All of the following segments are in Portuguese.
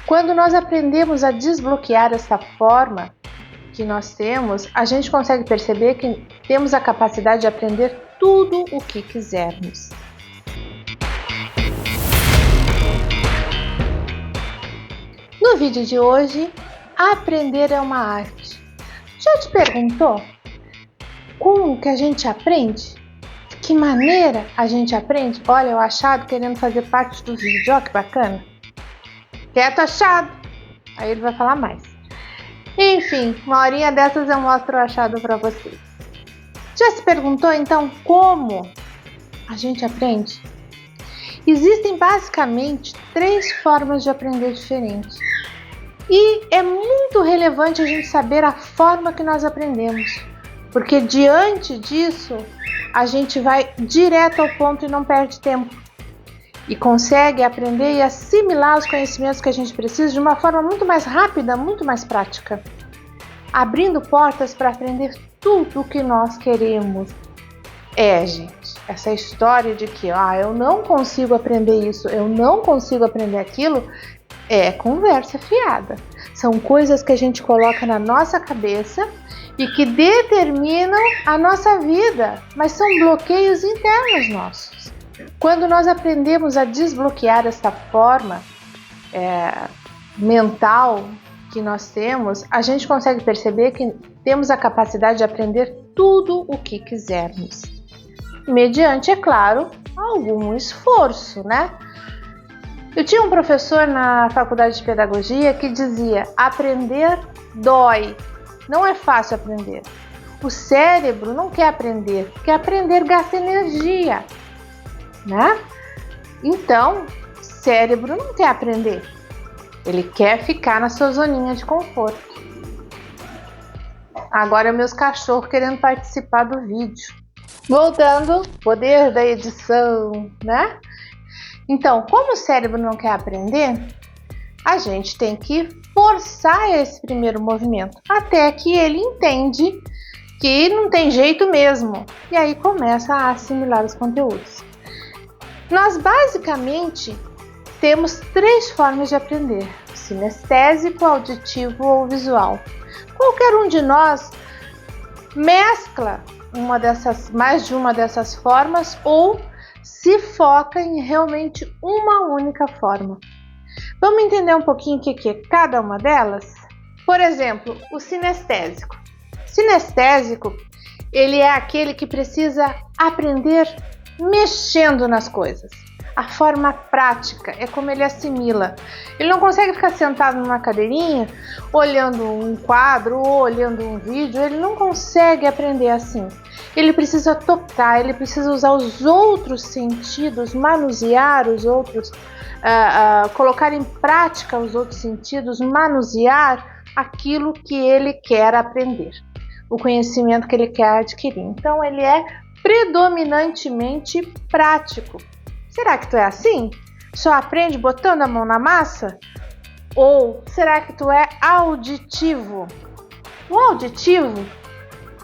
Quando nós aprendemos a desbloquear essa forma que nós temos, a gente consegue perceber que temos a capacidade de aprender tudo o que quisermos. No vídeo de hoje, aprender é uma arte. Já te perguntou como que a gente aprende? De que maneira a gente aprende? Olha, o Achado querendo fazer parte do vídeo, ó que bacana. Quieto, Achado! Aí ele vai falar mais. Enfim, uma horinha dessas eu mostro o Achado para vocês. Já se perguntou então como a gente aprende? Existem basicamente 3 formas de aprender diferentes. E é muito relevante a gente saber a forma que nós aprendemos, porque diante disso a gente vai direto ao ponto e não perde tempo. E consegue aprender e assimilar os conhecimentos que a gente precisa de uma forma muito mais rápida, muito mais prática, abrindo portas para aprender tudo o que nós queremos. Gente, essa história de que eu não consigo aprender isso, eu não consigo aprender aquilo, é conversa fiada. São coisas que a gente coloca na nossa cabeça e que determinam a nossa vida, mas são bloqueios internos nossos. Quando nós aprendemos a desbloquear essa forma mental que nós temos, a gente consegue perceber que temos a capacidade de aprender tudo o que quisermos. Mediante, é claro, algum esforço, né? Eu tinha um professor na faculdade de pedagogia que dizia: aprender dói, não é fácil aprender. O cérebro não quer aprender, porque aprender gasta energia, né? Então, o cérebro não quer aprender, ele quer ficar na sua zoninha de conforto. Agora meus cachorros querendo participar do vídeo. Voltando, poder da edição, né? Então, como o cérebro não quer aprender, a gente tem que forçar esse primeiro movimento, até que ele entende que não tem jeito mesmo, e aí começa a assimilar os conteúdos. Nós basicamente temos 3 formas de aprender: sinestésico, auditivo ou visual. Qualquer um de nós mescla mais de uma dessas formas ou se foca em realmente uma única forma. Vamos entender um pouquinho o que é cada uma delas? Por exemplo, o sinestésico. Sinestésico, ele é aquele que precisa aprender mexendo nas coisas. A forma prática é como ele assimila. Ele não consegue ficar sentado numa cadeirinha, olhando um quadro ou olhando um vídeo, ele não consegue aprender assim. Ele precisa tocar, ele precisa usar os outros sentidos, manusear os outros, colocar em prática os outros sentidos, manusear aquilo que ele quer aprender, o conhecimento que ele quer adquirir. Então ele é predominantemente prático. Será que tu é assim? Só aprende botando a mão na massa? Ou será que tu é auditivo? O auditivo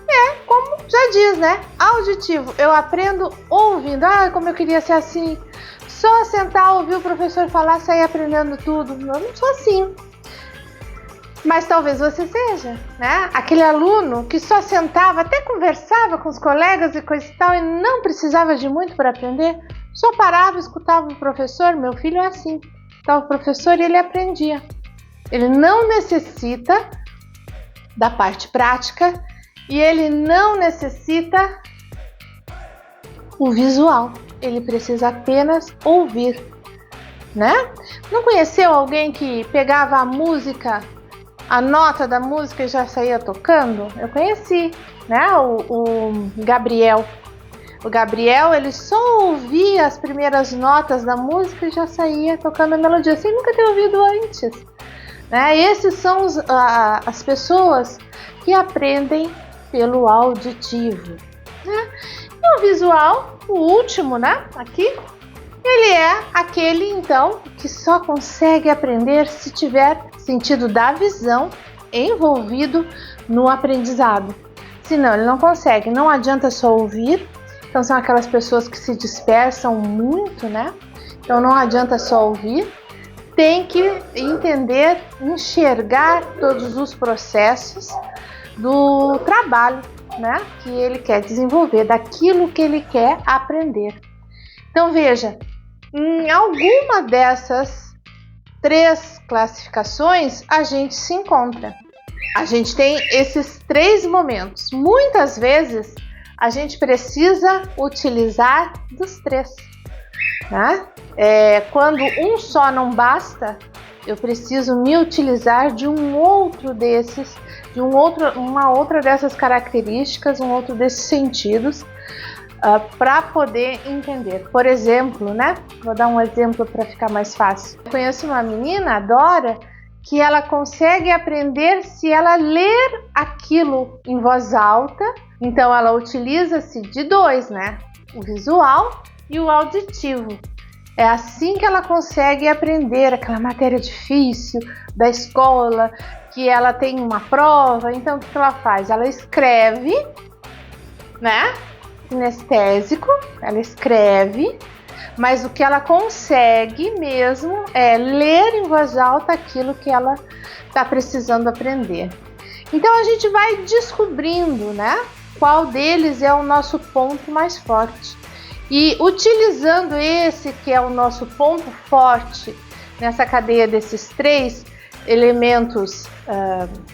é, como já diz, né? Auditivo. Eu aprendo ouvindo. Como eu queria ser assim. Só sentar, ouvir o professor falar, sair aprendendo tudo. Eu não sou assim. Mas talvez você seja, né? Aquele aluno que só sentava, até conversava com os colegas e coisa e tal, e não precisava de muito para aprender. Só parava, escutava o professor. Meu filho é assim. Estava o professor e ele aprendia. Ele não necessita da parte prática e ele não necessita o visual. Ele precisa apenas ouvir, né? Não conheceu alguém que pegava a música, a nota da música e já saía tocando? Eu conheci, né? O Gabriel. O Gabriel, ele só ouvia as primeiras notas da música e já saía tocando a melodia, sem nunca ter ouvido antes, né? Esses são as pessoas que aprendem pelo auditivo, né? E o visual, o último, né? Aqui, ele é aquele, então, que só consegue aprender se tiver sentido da visão envolvido no aprendizado. Senão, ele não consegue. Não adianta só ouvir. Então, são aquelas pessoas que se dispersam muito, né? Então, não adianta só ouvir. tem que entender, enxergar todos os processos do trabalho, né, que ele quer desenvolver, daquilo que ele quer aprender. Então veja, em alguma dessas 3 classificações a gente se encontra. A gente tem esses 3 momentos. Muitas vezes a gente precisa utilizar dos 3, né? Quando um só não basta, eu preciso me utilizar de um outro desses, uma outra dessas características, um outro desses sentidos, para poder entender. Por exemplo, né? Vou dar um exemplo para ficar mais fácil. Eu conheço uma menina, a Dora, que ela consegue aprender se ela ler aquilo em voz alta. Então ela utiliza-se de 2, né? O visual e o auditivo. É assim que ela consegue aprender aquela matéria difícil da escola, que ela tem uma prova. Então o que ela faz? Ela escreve, né? Sinestésico, ela escreve, mas o que ela consegue mesmo é ler em voz alta aquilo que ela está precisando aprender. Então a gente vai descobrindo, né, qual deles é o nosso ponto mais forte. E utilizando esse que é o nosso ponto forte nessa cadeia desses 3 elementos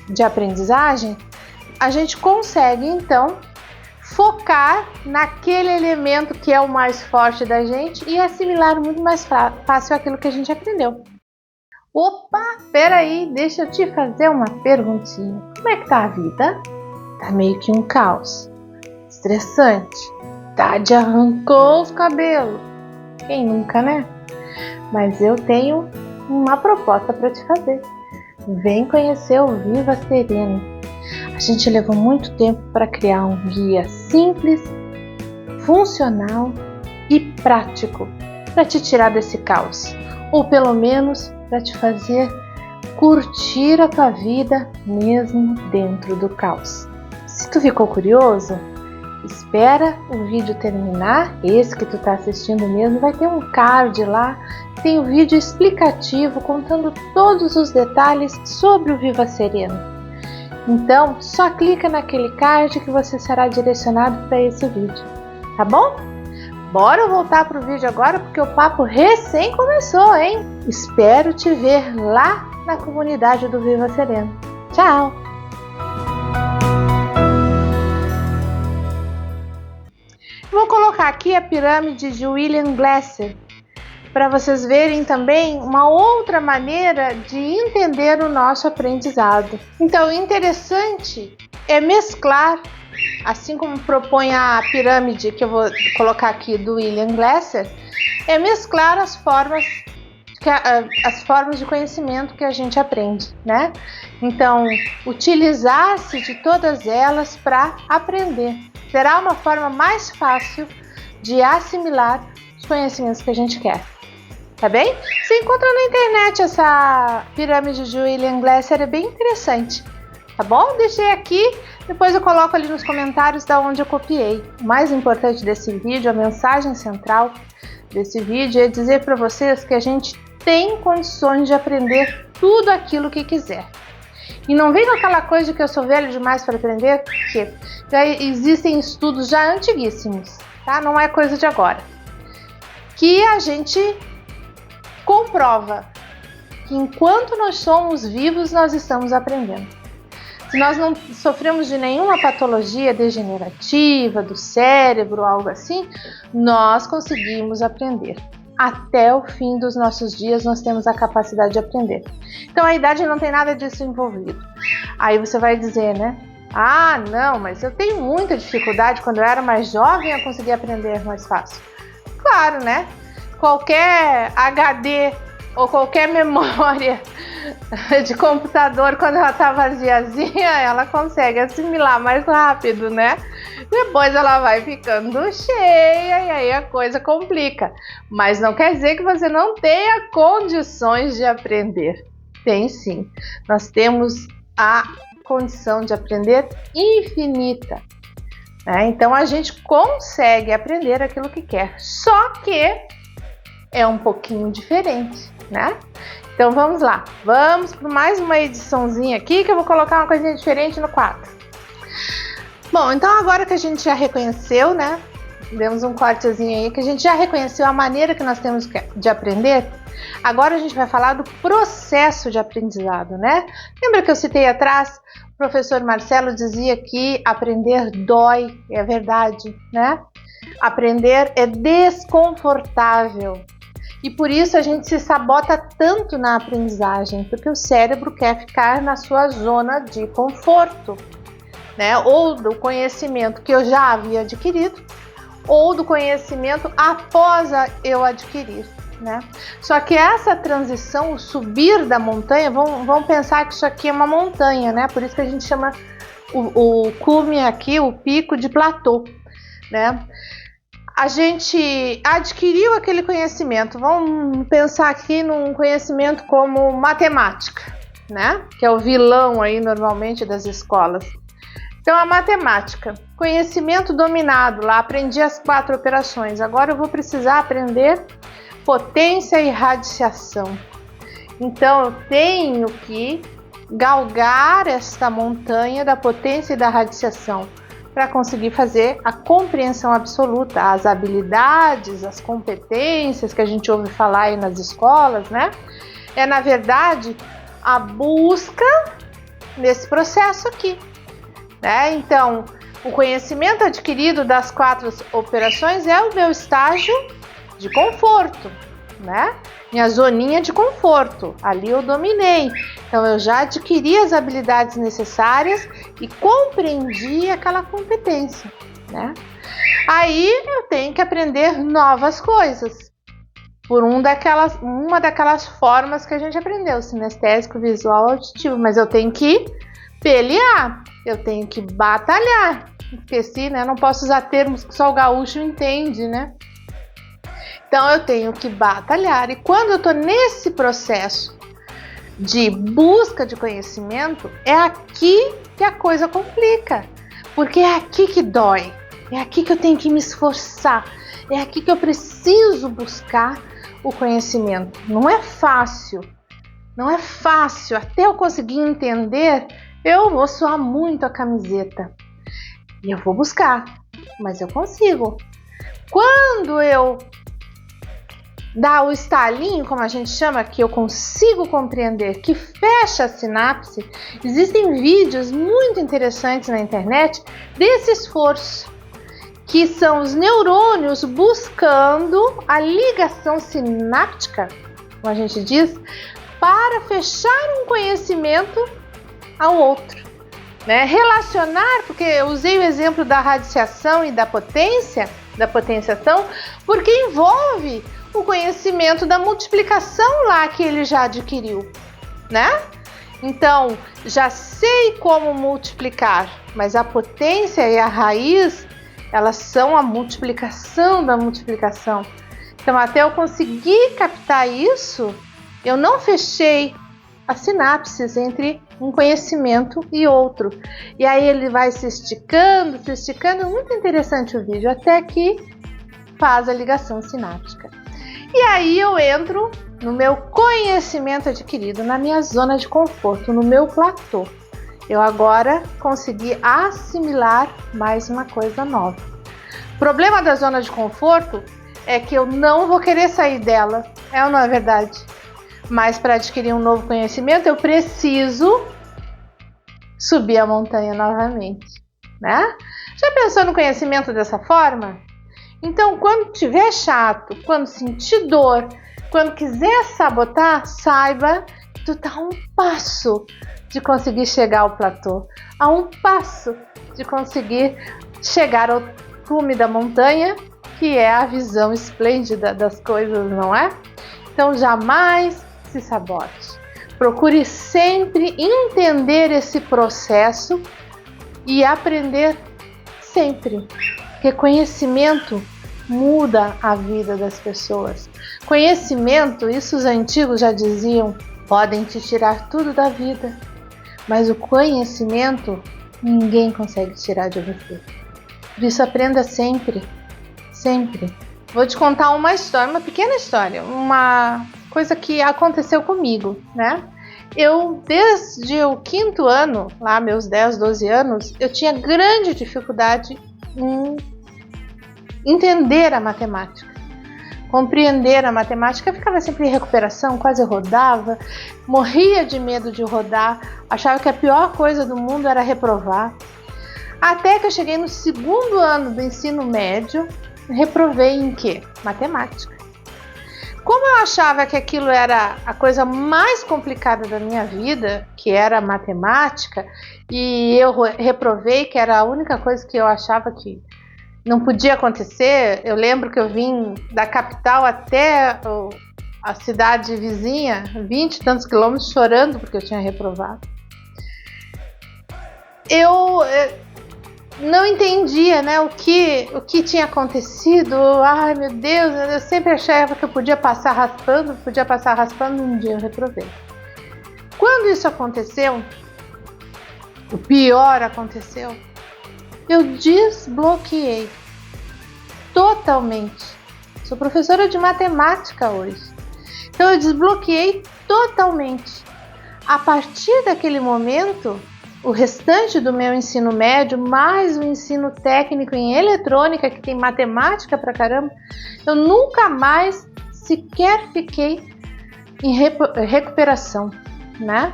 de aprendizagem, a gente consegue então focar naquele elemento que é o mais forte da gente e assimilar muito mais fácil aquilo que a gente aprendeu. Opa, peraí, deixa eu te fazer uma perguntinha. Como é que tá a vida? Tá meio que um caos. Estressante. Tade arrancou os cabelos. Quem nunca, né? Mas eu tenho uma proposta para te fazer. Vem conhecer o Viva Sereno. A gente levou muito tempo para criar um guia simples, funcional e prático para te tirar desse caos, ou pelo menos para te fazer curtir a tua vida mesmo dentro do caos. Se tu ficou curioso, espera o vídeo terminar, esse que tu está assistindo mesmo, vai ter um card lá, tem um vídeo explicativo contando todos os detalhes sobre o Viva Sereno. Então, só clica naquele card que você será direcionado para esse vídeo, tá bom? Bora voltar para o vídeo agora porque o papo recém começou, hein? Espero te ver lá na comunidade do Viva Sereno. Tchau! Vou colocar aqui a pirâmide de William Glasser para vocês verem também uma outra maneira de entender o nosso aprendizado. Então, o interessante é mesclar, assim como propõe a pirâmide que eu vou colocar aqui do William Glasser, é mesclar as formas de conhecimento que a gente aprende, né? Então, utilizar-se de todas elas para aprender. Será uma forma mais fácil de assimilar os conhecimentos que a gente quer. Tá bem? Você encontra na internet essa pirâmide de William Glasser, é bem interessante. Tá bom? Deixei aqui, depois eu coloco ali nos comentários da onde eu copiei. O mais importante desse vídeo, a mensagem central desse vídeo é dizer para vocês que a gente tem condições de aprender tudo aquilo que quiser. E não vem com aquela coisa de que eu sou velho demais para aprender, porque já existem estudos já antiguíssimos, tá? Não é coisa de agora. Que a gente comprova que enquanto nós somos vivos, nós estamos aprendendo. Se nós não sofremos de nenhuma patologia degenerativa do cérebro, algo assim, nós conseguimos aprender. Até o fim dos nossos dias, nós temos a capacidade de aprender. Então, a idade não tem nada disso envolvido. Aí você vai dizer, né? Ah, não, mas eu tenho muita dificuldade. Quando eu era mais jovem, eu conseguia aprender mais fácil. Claro, né? Qualquer HD ou qualquer memória de computador, quando ela tá vaziazinha, ela consegue assimilar mais rápido, né? Depois ela vai ficando cheia e aí a coisa complica. Mas não quer dizer que você não tenha condições de aprender. Tem sim. Nós temos a condição de aprender infinita. Então a gente consegue aprender aquilo que quer. Só que é um pouquinho diferente, né? Então vamos lá, vamos para mais uma ediçãozinha aqui que eu vou colocar uma coisinha diferente no quadro. Bom, então agora que a gente já reconheceu, né? Demos um cortezinho aí, que a gente já reconheceu a maneira que nós temos de aprender. Agora a gente vai falar do processo de aprendizado, né? Lembra que eu citei atrás? O professor Marcelo dizia que aprender dói, é verdade, né? Aprender é desconfortável. E por isso a gente se sabota tanto na aprendizagem, porque o cérebro quer ficar na sua zona de conforto, né? Ou do conhecimento que eu já havia adquirido, ou do conhecimento após eu adquirir, né? Só que essa transição, o subir da montanha, vamos pensar que isso aqui é uma montanha, né? Por isso que a gente chama o cume aqui, o pico, de platô, né? A gente adquiriu aquele conhecimento, vamos pensar aqui num conhecimento como matemática, né? Que é o vilão aí normalmente das escolas. Então a matemática, conhecimento dominado, lá aprendi as 4 operações, agora eu vou precisar aprender potência e radiciação. Então eu tenho que galgar esta montanha da potência e da radiciação, para conseguir fazer a compreensão absoluta, as habilidades, as competências que a gente ouve falar aí nas escolas, né? É, na verdade, a busca nesse processo aqui, né? Então, o conhecimento adquirido das 4 operações é o meu estágio de conforto, né? Minha zoninha de conforto, ali eu dominei. Então eu já adquiri as habilidades necessárias e compreendi aquela competência, né? Aí eu tenho que aprender novas coisas por uma daquelas formas que a gente aprendeu, sinestésico, visual, auditivo, mas eu tenho que pelear, eu tenho que batalhar. Esqueci, né? Não posso usar termos que só o gaúcho entende, né? Então eu tenho que batalhar, e quando eu estou nesse processo de busca de conhecimento, é aqui que a coisa complica, porque é aqui que dói, é aqui que eu tenho que me esforçar, é aqui que eu preciso buscar o conhecimento. Não é fácil, até eu conseguir entender, eu vou suar muito a camiseta, e eu vou buscar, mas eu consigo. Quando eu dá o estalinho, como a gente chama, que eu consigo compreender, que fecha a sinapse, existem vídeos muito interessantes na internet desse esforço, que são os neurônios buscando a ligação sináptica, como a gente diz, para fechar um conhecimento ao outro, né? Relacionar, porque eu usei o exemplo da radiciação e da potenciação, porque envolve o conhecimento da multiplicação lá que ele já adquiriu, né? Então, já sei como multiplicar, mas a potência e a raiz, elas são a multiplicação da multiplicação. Então, até eu conseguir captar isso, eu não fechei as sinapses entre um conhecimento e outro. E aí ele vai se esticando, muito interessante o vídeo, até que faz a ligação sináptica. E aí eu entro no meu conhecimento adquirido, na minha zona de conforto, no meu platô. Eu agora consegui assimilar mais uma coisa nova. O problema da zona de conforto é que eu não vou querer sair dela, é ou não é verdade? Mas para adquirir um novo conhecimento, eu preciso subir a montanha novamente, né? Já pensou no conhecimento dessa forma? Então, quando tiver chato, quando sentir dor, quando quiser sabotar, saiba que tu tá a um passo de conseguir chegar ao platô, a um passo de conseguir chegar ao cume da montanha, que é a visão esplêndida das coisas, não é? Então, jamais se sabote. Procure sempre entender esse processo e aprender sempre, porque conhecimento muda a vida das pessoas. Conhecimento, isso os antigos já diziam, podem te tirar tudo da vida, mas o conhecimento ninguém consegue tirar de você. Por isso aprenda sempre, sempre. Vou te contar uma história, uma pequena história. coisa que aconteceu comigo, né? Eu, desde o 5º ano, lá meus 10, 12 anos, eu tinha grande dificuldade em entender a matemática, compreender a matemática. Eu ficava sempre em recuperação, quase rodava, morria de medo de rodar, achava que a pior coisa do mundo era reprovar. Até que eu cheguei no 2º ano do ensino médio, reprovei em quê? Matemática. Como eu achava que aquilo era a coisa mais complicada da minha vida, que era a matemática, e eu reprovei, que era a única coisa que eu achava que não podia acontecer. Eu lembro que eu vim da capital até a cidade vizinha, 20 e tantos quilômetros, chorando porque eu tinha reprovado. Eu não entendia, né, o que tinha acontecido. Ai, meu Deus, eu sempre achava que eu podia passar raspando, um dia eu reprovei. Quando isso aconteceu, o pior aconteceu, eu desbloqueei totalmente. Sou professora de matemática hoje, então eu desbloqueei totalmente. A partir daquele momento, o restante do meu ensino médio, mais o ensino técnico em eletrônica, que tem matemática pra caramba, eu nunca mais sequer fiquei em recuperação, né?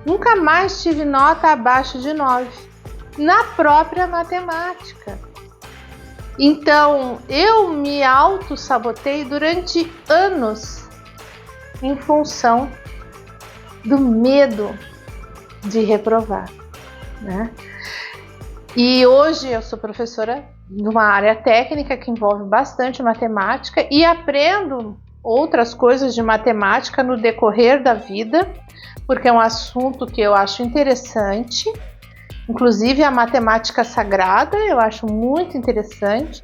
Nunca mais tive nota abaixo de 9 na própria matemática. Então, eu me auto-sabotei durante anos em função do medo de reprovar, né? E hoje eu sou professora de uma área técnica que envolve bastante matemática e aprendo outras coisas de matemática no decorrer da vida, porque é um assunto que eu acho interessante, inclusive a matemática sagrada eu acho muito interessante,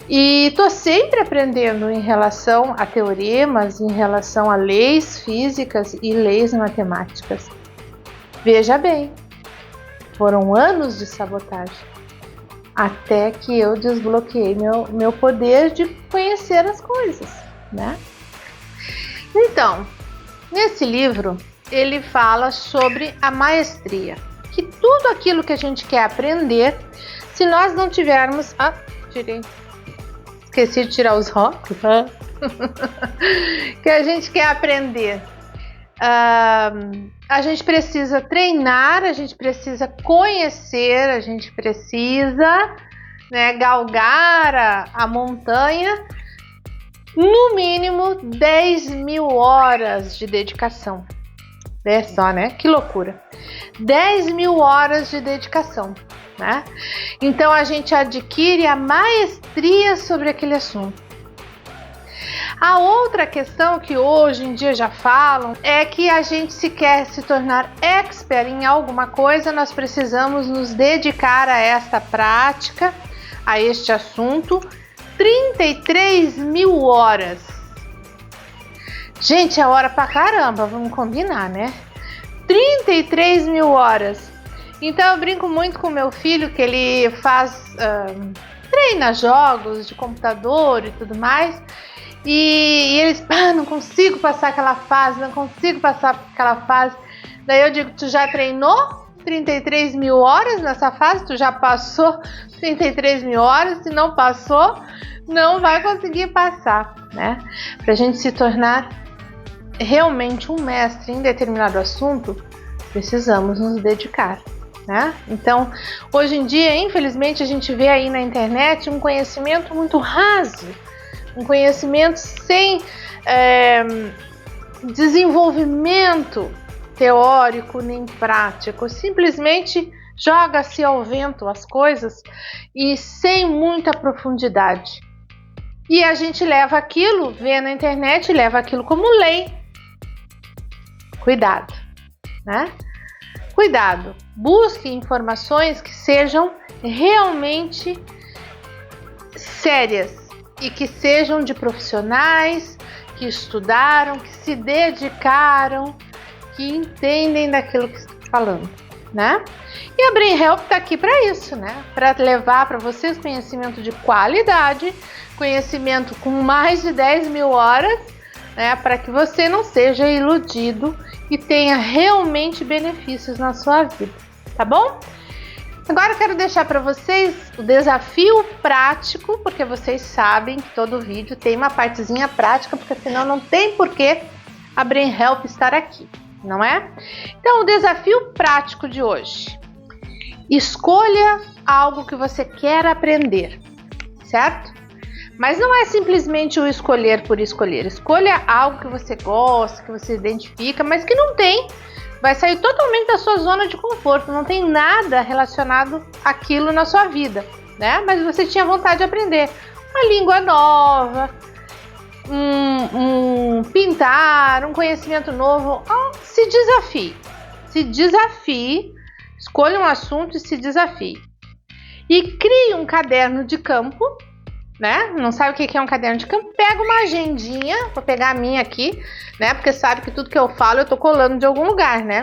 e estou sempre aprendendo em relação a teoremas, em relação a leis físicas e leis matemáticas. Veja bem, foram anos de sabotagem até que eu desbloqueei meu poder de conhecer as coisas, né? Então, nesse livro, ele fala sobre a maestria, que tudo aquilo que a gente quer aprender, se nós não tivermos... Esqueci de tirar os óculos, que a gente quer aprender. A gente precisa treinar, a gente precisa conhecer, a gente precisa, né, galgar a montanha, no mínimo 10.000 horas de dedicação. É só, né? Que loucura! 10.000 horas de dedicação, né? Então a gente adquire a maestria sobre aquele assunto. A outra questão que hoje em dia já falam é que a gente, se quer se tornar expert em alguma coisa, nós precisamos nos dedicar a esta prática, a este assunto, 33.000 horas. Gente, é hora pra caramba, vamos combinar, né? 33.000 horas. Então eu brinco muito com meu filho, que ele treina jogos de computador e tudo mais. E eles, não consigo passar aquela fase, Daí eu digo, tu já treinou 33.000 horas nessa fase? Tu já passou 33.000 horas? Se não passou, não vai conseguir passar, né? Pra gente se tornar realmente um mestre em determinado assunto, precisamos nos dedicar, né? Então, hoje em dia, infelizmente, a gente vê aí na internet um conhecimento muito raso, um conhecimento sem desenvolvimento teórico nem prático, simplesmente joga-se ao vento as coisas e sem muita profundidade. E a gente leva aquilo, vê na internet, leva aquilo como lei. Cuidado, né? Cuidado, busque informações que sejam realmente sérias e que sejam de profissionais que estudaram, que se dedicaram, que entendem daquilo que estou falando, né? E a Brain Help está aqui para isso, né? Para levar para vocês conhecimento de qualidade, conhecimento com mais de 10.000 horas, né, para que você não seja iludido e tenha realmente benefícios na sua vida, tá bom? Agora eu quero deixar para vocês o desafio prático, porque vocês sabem que todo vídeo tem uma partezinha prática, porque senão não tem porquê a Brain Help estar aqui, não é? Então, o desafio prático de hoje: escolha algo que você quer aprender, certo? Mas não é simplesmente o escolher por escolher. Escolha algo que você gosta, que você identifica, mas que não tem. Vai sair totalmente da sua zona de conforto. Não tem nada relacionado àquilo na sua vida, né? Mas você tinha vontade de aprender uma língua nova, pintar, um conhecimento novo. Se desafie. Se desafie. Escolha um assunto e se desafie. E crie um caderno de campo, né? Não sabe o que é um caderno de campo? Pega uma agendinha, vou pegar a minha aqui, né? Porque sabe que tudo que eu falo eu tô colando de algum lugar, né?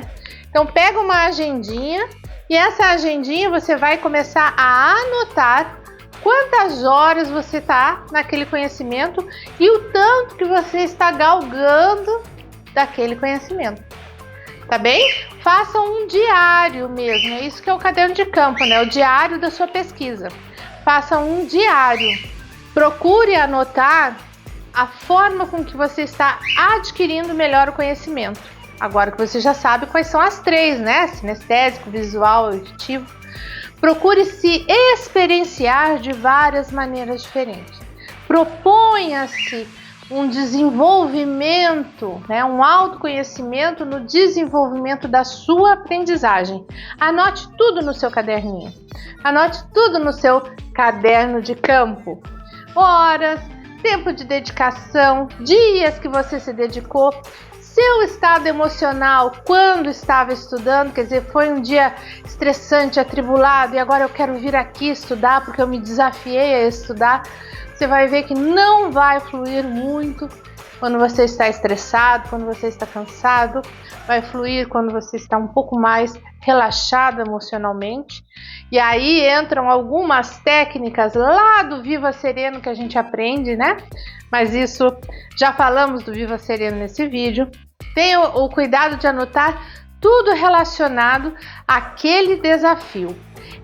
Então pega uma agendinha e essa agendinha você vai começar a anotar quantas horas você tá naquele conhecimento e o tanto que você está galgando daquele conhecimento. Tá bem? Faça um diário mesmo, é isso que é o caderno de campo, né? O diário da sua pesquisa. Faça um diário. Procure anotar a forma com que você está adquirindo melhor o conhecimento. Agora que você já sabe quais são as três, né? Sinestésico, visual, auditivo. Procure se experienciar de várias maneiras diferentes. Proponha-se um desenvolvimento, né? Um autoconhecimento no desenvolvimento da sua aprendizagem. Anote tudo no seu caderninho. Anote tudo no seu caderno de campo. Horas, tempo de dedicação, dias que você se dedicou, seu estado emocional quando estava estudando, quer dizer, foi um dia estressante, atribulado e agora eu quero vir aqui estudar porque eu me desafiei a estudar. Você vai ver que não vai fluir muito quando você está estressado, quando você está cansado, vai fluir quando você está um pouco mais relaxado emocionalmente. E aí entram algumas técnicas lá do Viva Sereno que a gente aprende, né? Mas isso, já falamos do Viva Sereno nesse vídeo. Tenha o cuidado de anotar tudo relacionado àquele desafio.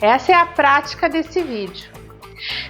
Essa é a prática desse vídeo.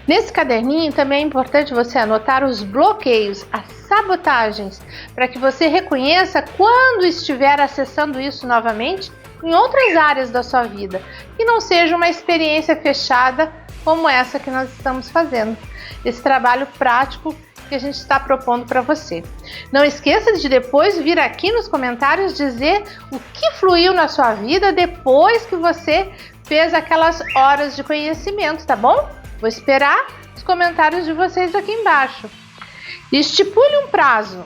Nesse caderninho também é importante você anotar os bloqueios, as sabotagens, para que você reconheça quando estiver acessando isso novamente em outras áreas da sua vida, que não seja uma experiência fechada como essa que nós estamos fazendo, esse trabalho prático que a gente está propondo para você. Não esqueça de depois vir aqui nos comentários dizer o que fluiu na sua vida depois que você fez aquelas horas de conhecimento, tá bom? Vou esperar os comentários de vocês aqui embaixo. Estipule um prazo,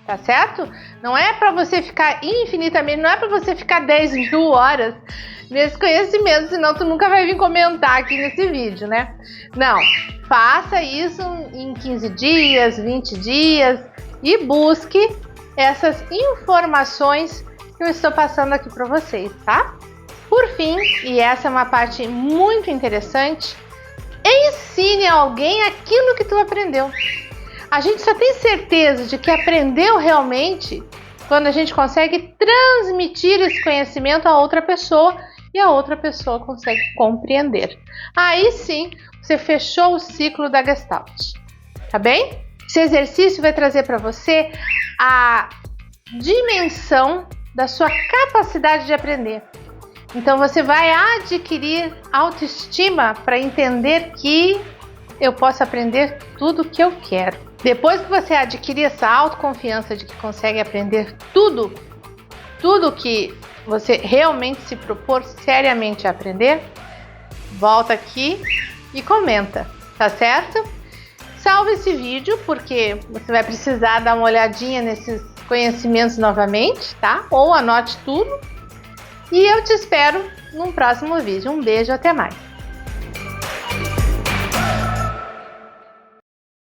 tá certo? Não é para você ficar infinitamente, não é para você ficar 10.000 horas nesse conhecimento, senão tu nunca vai vir comentar aqui nesse vídeo, né? Não, faça isso em 15 dias, 20 dias e busque essas informações que eu estou passando aqui para vocês, tá? Por fim, e essa é uma parte muito interessante, ensine a alguém aquilo que tu aprendeu. A gente só tem certeza de que aprendeu realmente quando a gente consegue transmitir esse conhecimento a outra pessoa e a outra pessoa consegue compreender. Aí sim, você fechou o ciclo da Gestalt, tá bem? Esse exercício vai trazer para você a dimensão da sua capacidade de aprender. Então você vai adquirir autoestima para entender que eu posso aprender tudo o que eu quero. Depois que você adquirir essa autoconfiança de que consegue aprender tudo que você realmente se propor seriamente a aprender, volta aqui e comenta, tá certo? Salve esse vídeo porque você vai precisar dar uma olhadinha nesses conhecimentos novamente, tá? Ou anote tudo. E eu te espero num próximo vídeo. Um beijo, até mais!